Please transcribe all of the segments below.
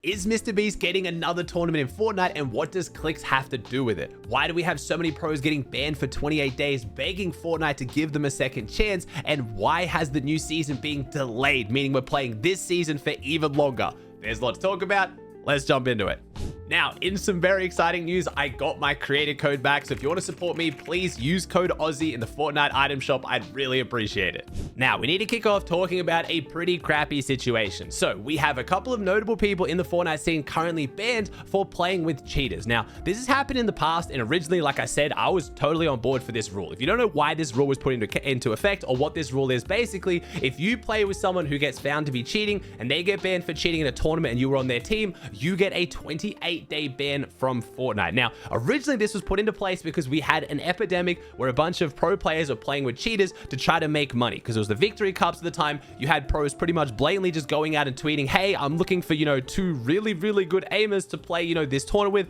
Is MrBeast getting another tournament in Fortnite, and what does Clix have to do with it? Why do we have so many pros getting banned for 28 days, begging Fortnite to give them a second chance? And why has the new season being delayed, meaning we're playing this season for even longer? There's a lot to talk about. Let's jump into it. Now, in some very exciting news, I got my creator code back, so if you want to support me, please use code Aussie in the Fortnite item shop. I'd really appreciate it. Now, we need to kick off talking about a pretty crappy situation. So, we have a couple of notable people in the Fortnite scene currently banned for playing with cheaters. Now, this has happened in the past, and originally, like I said, I was totally on board for this rule. If you don't know why this rule was put into effect or what this rule is, basically, if you play with someone who gets found to be cheating and they get banned for cheating in a tournament and you were on their team, you get a 28-day ban from Fortnite. Now, originally this was put into place because we had an epidemic where a bunch of pro players were playing with cheaters to try to make money, because it was the victory cups at the time. You had pros pretty much blatantly just going out and tweeting, hey, I'm looking for, two really, really good aimers to play, this tournament with.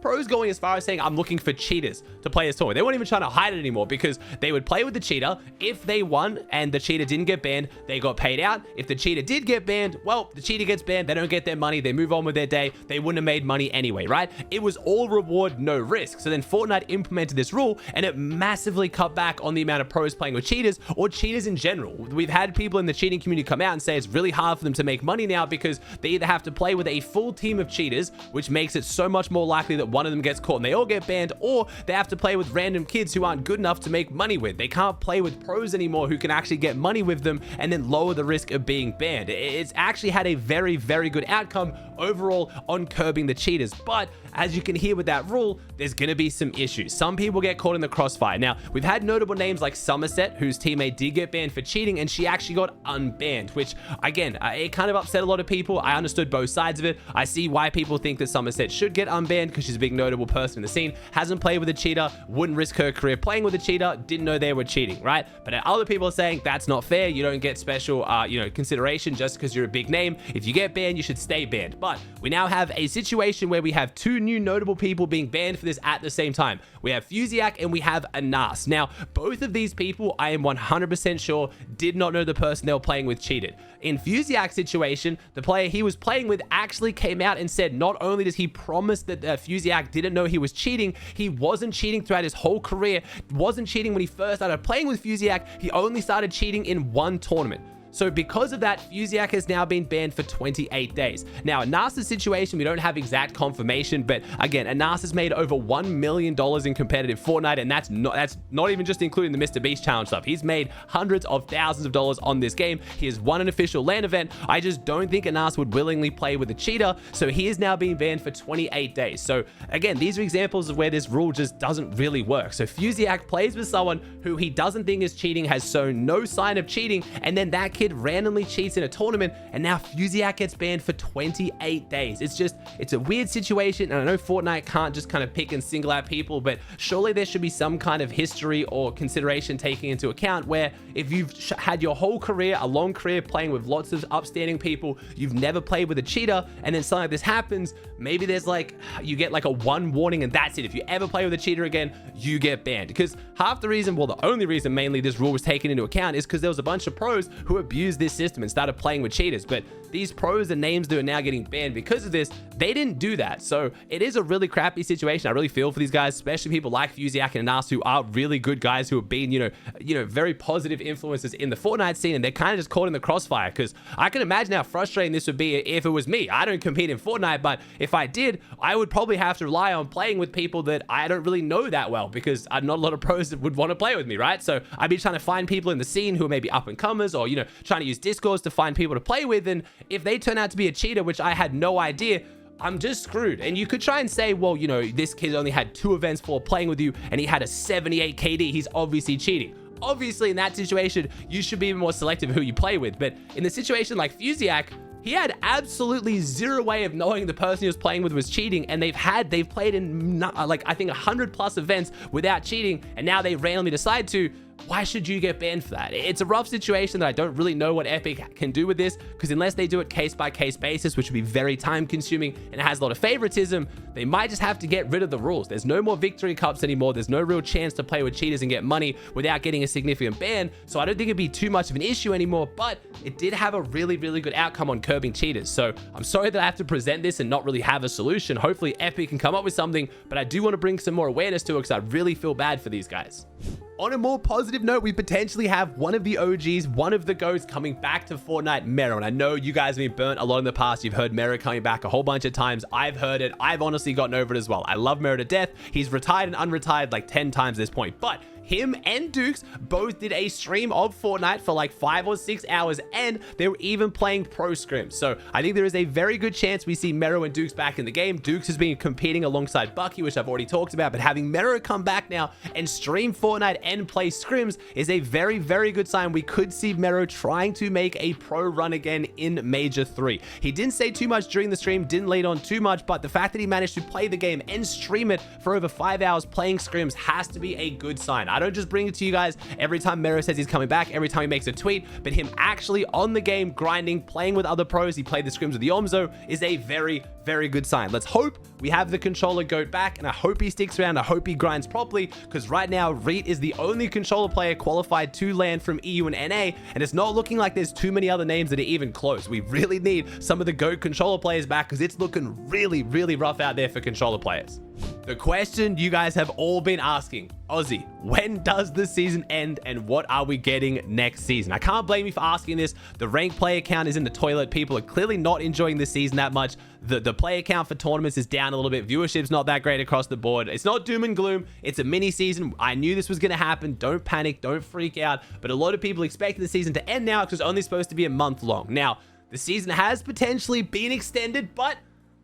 Pros going as far as saying, I'm looking for cheaters to play this tournament. They weren't even trying to hide it anymore, because they would play with the cheater. If they won and the cheater didn't get banned, they got paid out. If the cheater did get banned, well, the cheater gets banned, they don't get their money, they move on with their day. They wouldn't have made money anyway, right? It was all reward, no risk. So then Fortnite implemented this rule, and it massively cut back on the amount of pros playing with cheaters, or cheaters in general. We've had people in the cheating community come out and say it's really hard for them to make money now, because they either have to play with a full team of cheaters, which makes it so much more likely that one of them gets caught and they all get banned, or they have to play with random kids who aren't good enough to make money with. They can't play with pros anymore who can actually get money with them and then lower the risk of being banned. It's actually had a very, very good outcome overall on curbing the cheaters. But as you can hear with that rule, there's going to be some issues. Some people get caught in the crossfire. Now, we've had notable names like Somerset, whose teammate did get banned for cheating, and she actually got unbanned, which, again, it kind of upset a lot of people. I understood both sides of it. I see why people think that Somerset should get unbanned, because she's a big notable person in the scene, hasn't played with a cheater, wouldn't risk her career playing with a cheater, didn't know they were cheating, right? But other people are saying that's not fair. You don't get special, consideration just because you're a big name. If you get banned, you should stay banned. But we now have a situation where we have two new notable people being banned for this at the same time. We have Fusiak and we have Anas. Now, both of these people, I am 100% sure, did not know the person they were playing with cheated. In Fusiak's situation, the player he was playing with actually came out and said not only does he promise that Fusiak didn't know he was cheating, he wasn't cheating throughout his whole career, wasn't cheating when he first started playing with Fusiak, he only started cheating in one tournament. So because of that, Fusiak has now been banned for 28 days. Now, Anas's situation, we don't have exact confirmation, but again, Anas has made over $1 million in competitive Fortnite, and that's not even just including the MrBeast challenge stuff. He's made hundreds of thousands of dollars on this game. He has won an official LAN event. I just don't think Anas would willingly play with a cheater, so he is now being banned for 28 days. So again, these are examples of where this rule just doesn't really work. So Fusiak plays with someone who he doesn't think is cheating, has shown no sign of cheating, and then that kid randomly cheats in a tournament, and now Fusiak gets banned for 28 days. It's a weird situation, and I know Fortnite can't just kind of pick and single out people, but surely there should be some kind of history or consideration taken into account where if you've had your whole career, a long career playing with lots of upstanding people, you've never played with a cheater, and then something like this happens, maybe there's you get a one warning and that's it. If you ever play with a cheater again, you get banned. Because half the reason, well, the only reason mainly this rule was taken into account is because there was a bunch of pros who abused this system and started playing with cheaters. But these pros and names that are now getting banned because of this, they didn't do that. So it is a really crappy situation. I really feel for these guys, especially people like Fusiak and Anas, who are really good guys who have been, very positive influences in the Fortnite scene, and they're kind of just caught in the crossfire. Because I can imagine how frustrating this would be if it was me. I don't compete in Fortnite, but if I did, I would probably have to rely on playing with people that I don't really know that well, because not a lot of pros that would want to play with me, right? So I'd be trying to find people in the scene who are maybe up and comers, or trying to use Discords to find people to play with, and if they turn out to be a cheater, which I had no idea, I'm just screwed. And you could try and say, well, this kid only had 2 events for playing with you and he had a 78 KD, he's obviously cheating. Obviously, in that situation, you should be more selective who you play with. But in the situation like Fusiak, he had absolutely zero way of knowing the person he was playing with was cheating, and they've played in I think 100+ events without cheating, and now they randomly decide to. why should you get banned for that? It's a rough situation that I don't really know what Epic can do with this, because unless they do it case by case basis, which would be very time consuming and it has a lot of favoritism, they might just have to get rid of the rules. There's no more victory cups anymore. There's no real chance to play with cheaters and get money without getting a significant ban. So I don't think it'd be too much of an issue anymore, but it did have a really, really good outcome on curbing cheaters. So I'm sorry that I have to present this and not really have a solution. Hopefully Epic can come up with something, but I do want to bring some more awareness to it because I really feel bad for these guys. On a more positive note, we potentially have one of the OGs, one of the GOATs coming back to Fortnite, Mero. And I know you guys have been burnt a lot in the past. You've heard Mero coming back a whole bunch of times. I've heard it. I've honestly gotten over it as well. I love Mero to death. He's retired and unretired like 10 times at this point. But him and Dukes both did a stream of Fortnite for like 5 or 6 hours, and they were even playing pro scrims. So I think there is a very good chance we see Mero and Dukes back in the game. Dukes has been competing alongside Bucky, which I've already talked about, but having Mero come back now and stream Fortnite and play scrims is a very, very good sign. We could see Mero trying to make a pro run again in Major 3. He didn't say too much during the stream, didn't lead on too much, but the fact that he managed to play the game and stream it for over 5 hours playing scrims has to be a good sign. I don't just bring it to you guys every time Mero says he's coming back, every time he makes a tweet, but him actually on the game, grinding, playing with other pros, he played the scrims with the Omzo, is a very, very good sign. Let's hope we have the controller GOAT back, and I hope he sticks around. I hope he grinds properly, because right now, Reet is the only controller player qualified to land from EU and NA, and it's not looking like there's too many other names that are even close. We really need some of the GOAT controller players back, because it's looking really, really rough out there for controller players. The question you guys have all been asking, Aussie, when does the season end and what are we getting next season? I can't blame you for asking this. The ranked player count is in the toilet. People are clearly not enjoying this season that much. The player count for tournaments is down a little bit. Viewership's not that great across the board. It's not doom and gloom. It's a mini season. I knew this was going to happen. Don't panic. Don't freak out. But a lot of people expected the season to end now because it's only supposed to be a month long. Now, the season has potentially been extended, but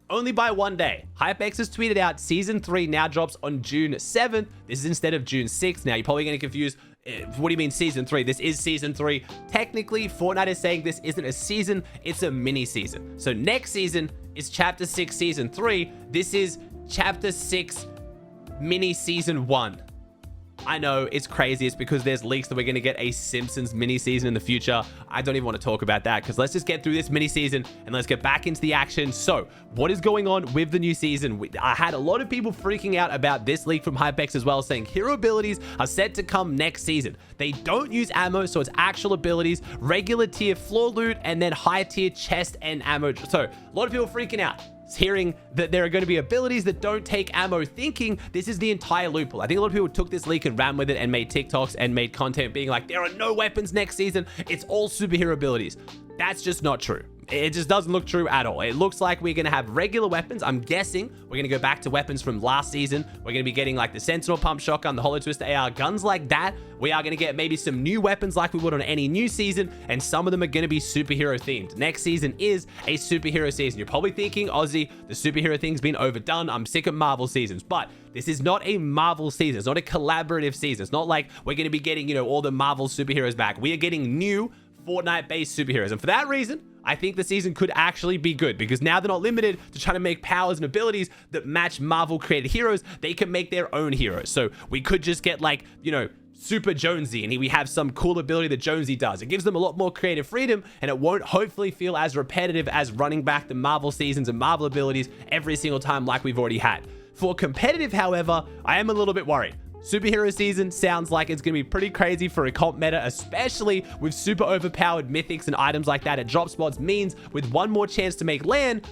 only by 1 day. HypeX has tweeted out Season 3 now drops on June 7th. This is instead of June 6th. Now, you're probably getting confused. What do you mean Season 3? This is Season 3. Technically, Fortnite is saying this isn't a season, it's a mini season. So next season is Chapter 6 Season 3. This is Chapter 6 Mini Season 1. I know it's crazy. It's because there's leaks that we're going to get a Simpsons mini season in the future. I don't even want to talk about that because let's just get through this mini season and let's get back into the action. So what is going on with the new season? I had a lot of people freaking out about this leak from HypeX as well, saying hero abilities are set to come next season. They don't use ammo, so it's actual abilities, regular tier floor loot, and then high tier chest and ammo. So a lot of people freaking out, hearing that there are going to be abilities that don't take ammo, thinking this is the entire loophole. I think a lot of people took this leak and ran with it and made TikToks and made content being like, there are no weapons next season. It's all superhero abilities. That's just not true. It just doesn't look true at all. It looks like we're going to have regular weapons. I'm guessing we're going to go back to weapons from last season. We're going to be getting like the Sentinel Pump Shotgun, the Hollow Twister AR, guns like that. We are going to get maybe some new weapons like we would on any new season, and some of them are going to be superhero themed. Next season is a superhero season. You're probably thinking, Aussie, the superhero thing's been overdone. I'm sick of Marvel seasons, but this is not a Marvel season. It's not a collaborative season. It's not like we're going to be getting, you know, all the Marvel superheroes back. We are getting new Fortnite-based superheroes, and for that reason, I think the season could actually be good because now they're not limited to trying to make powers and abilities that match Marvel created heroes. They can make their own heroes. So we could just get like, you know, Super Jonesy, and we have some cool ability that Jonesy does. It gives them a lot more creative freedom, and it won't hopefully feel as repetitive as running back the Marvel seasons and Marvel abilities every single time like we've already had. For competitive, however, I am a little bit worried. Superhero season sounds like it's going to be pretty crazy for a comp meta, especially with super overpowered mythics and items like that at drop spots. Means with one more chance to make land,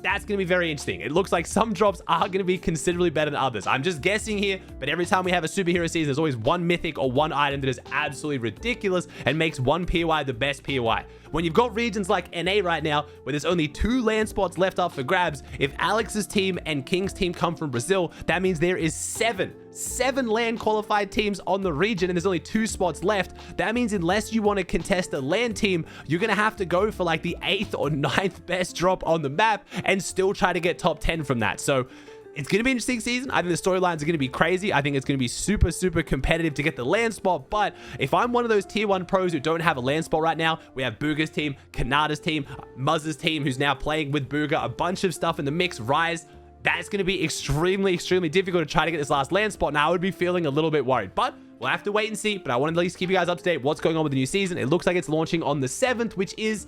that's going to be very interesting. It looks like some drops are going to be considerably better than others. I'm just guessing here, but every time we have a superhero season, there's always one mythic or one item that is absolutely ridiculous and makes one POI the best POI. When you've got regions like NA right now, where there's only 2 land spots left up for grabs, if Alex's team and King's team come from Brazil, that means there is 7 land qualified teams on the region, and there's only 2 spots left. That means unless you want to contest a land team, you're going to have to go for like the 8th or 9th best drop on the map and still try to get top 10 from that. So it's going to be an interesting season. I think the storylines are going to be crazy. I think it's going to be super, super competitive to get the land spot. But if I'm one of those tier 1 pros who don't have a land spot right now, we have Booga's team, Kanata's team, Muzz's team, who's now playing with Booga, a bunch of stuff in the mix, Rise. That's going to be extremely, extremely difficult to try to get this last land spot. Now I would be feeling a little bit worried, but We'll have to wait and see, but I wanted to at least keep you guys up to date what's going on with the new season. It looks like it's launching on the 7th, which is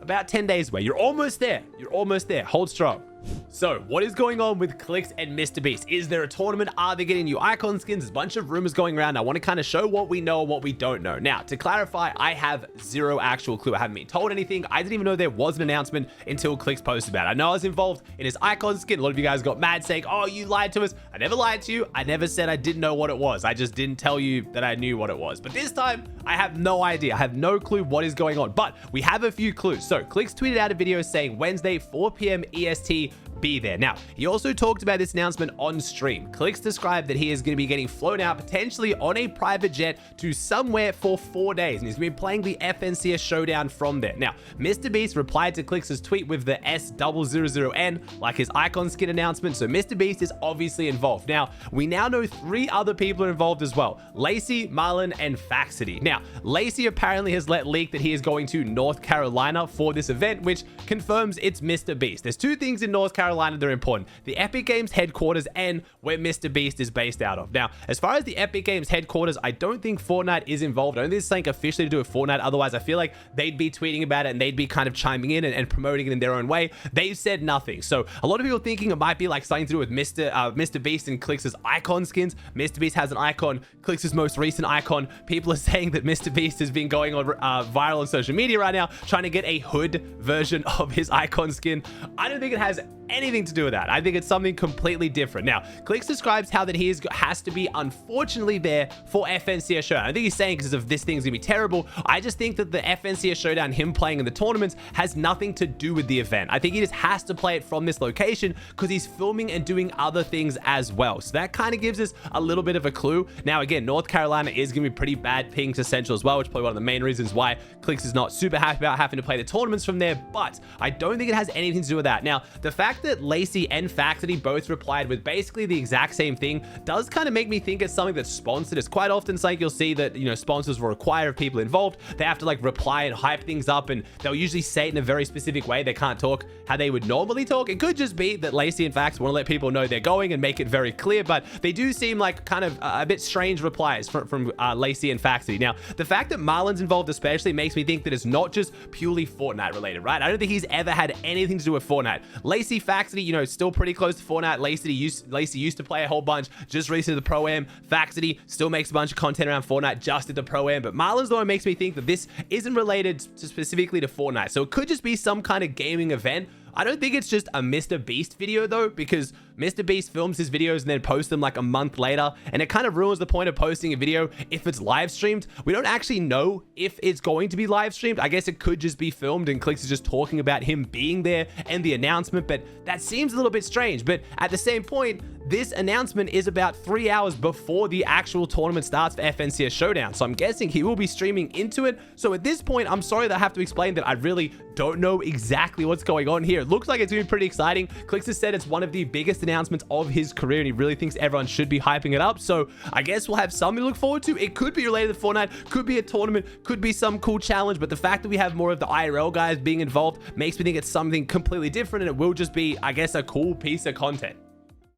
about 10 days away. You're almost there. You're almost there. Hold strong. So, what is going on with Clix and Mr Beast? Is there a tournament? Are they getting new icon skins? There's a bunch of rumors going around. I want to kind of show what we know and what we don't know. Now, to clarify, I have zero actual clue. I haven't been told anything. I didn't even know there was an announcement until Clix posted about it. I know I was involved in his icon skin. A lot of you guys got mad saying, oh, you lied to us. I never lied to you. I never said I didn't know what it was. I just didn't tell you that I knew what it was. But this time, I have no idea. I have no clue what is going on. But we have a few clues. So, Clix tweeted out a video saying Wednesday, 4 p.m. EST, be there. Now, he also talked about this announcement on stream. Clix described that he is going to be getting flown out potentially on a private jet to somewhere for 4 days, and he's going to be playing the FNCS Showdown from there. Now, Mr Beast replied to Clix's tweet with the S000N, like his icon skin announcement, so Mr Beast is obviously involved. Now, we now know 3 other people are involved as well: Lacey, Marlon, and Faxity. Now, Lacey apparently has let leak that he is going to North Carolina for this event, which confirms it's Mr Beast. There's 2 things in North Carolina that are important: the Epic Games headquarters and where Mr Beast is based out of. Now, as far as the Epic Games headquarters, I don't think Fortnite is involved. I don't think there's something officially to do with Fortnite. Otherwise, I feel like they'd be tweeting about it and they'd be kind of chiming in and promoting it in their own way. They've said nothing. So a lot of people thinking it might be like something to do with Mr Beast and Clix's icon skins. Mr Beast has an icon, Clix's most recent icon. People are saying that Mr Beast has been going on viral on social media right now, trying to get a hood version of his icon skin. I don't think it has anything to do with that. I think it's something completely different. Now, Clix describes how that he has to be, unfortunately, there for FNCS Showdown. I think he's saying because of this thing's gonna be terrible. I just think that the FNCS Showdown, him playing in the tournaments, has nothing to do with the event. I think he just has to play it from this location because he's filming and doing other things as well. So that kind of gives us a little bit of a clue. Now, again, North Carolina is gonna be pretty bad ping to Central as well, which is probably one of the main reasons why Clix is not super happy about having to play the tournaments from there, but I don't think it has anything to do with that. Now, the fact that Lacey and Faxity both replied with basically the exact same thing does kind of make me think it's something that's sponsored. It's quite often something you'll see that, you know, sponsors will require of people involved. They have to like reply and hype things up, and they'll usually say it in a very specific way. They can't talk how they would normally talk. It could just be that Lacey and Fax want to let people know they're going and make it very clear, but they do seem like kind of a bit strange replies from Lacey and Faxity. Now, the fact that Marlon's involved especially makes me think that it's not just purely Fortnite related, right? I don't think he's ever had anything to do with Fortnite. Lacey, Faxity, you know, still pretty close to Fortnite. Lacey used to play a whole bunch just recently the Pro-Am. Faxity still makes a bunch of content around Fortnite just at the Pro-Am, but Marlon's the one who makes me think that this isn't related specifically to Fortnite. So it could just be some kind of gaming event. I don't think it's just a Mr Beast video though, because Mr Beast films his videos and then posts them like a month later, and it kind of ruins the point of posting a video if it's live streamed. We don't actually know if it's going to be live streamed. I guess it could just be filmed and Clix is just talking about him being there and the announcement, but that seems a little bit strange. But at the same point, this announcement is about 3 hours before the actual tournament starts for FNCS Showdown, so I'm guessing he will be streaming into it. So at this point, I'm sorry that I have to explain that I really don't know exactly what's going on here. It looks like it's going to be pretty exciting. Clix has said it's one of the biggest announcements of his career, and he really thinks everyone should be hyping it up. So I guess we'll have something to look forward to. It could be related to Fortnite, could be a tournament, could be some cool challenge, but the fact that we have more of the IRL guys being involved makes me think it's something completely different, and it will just be, I guess, a cool piece of content.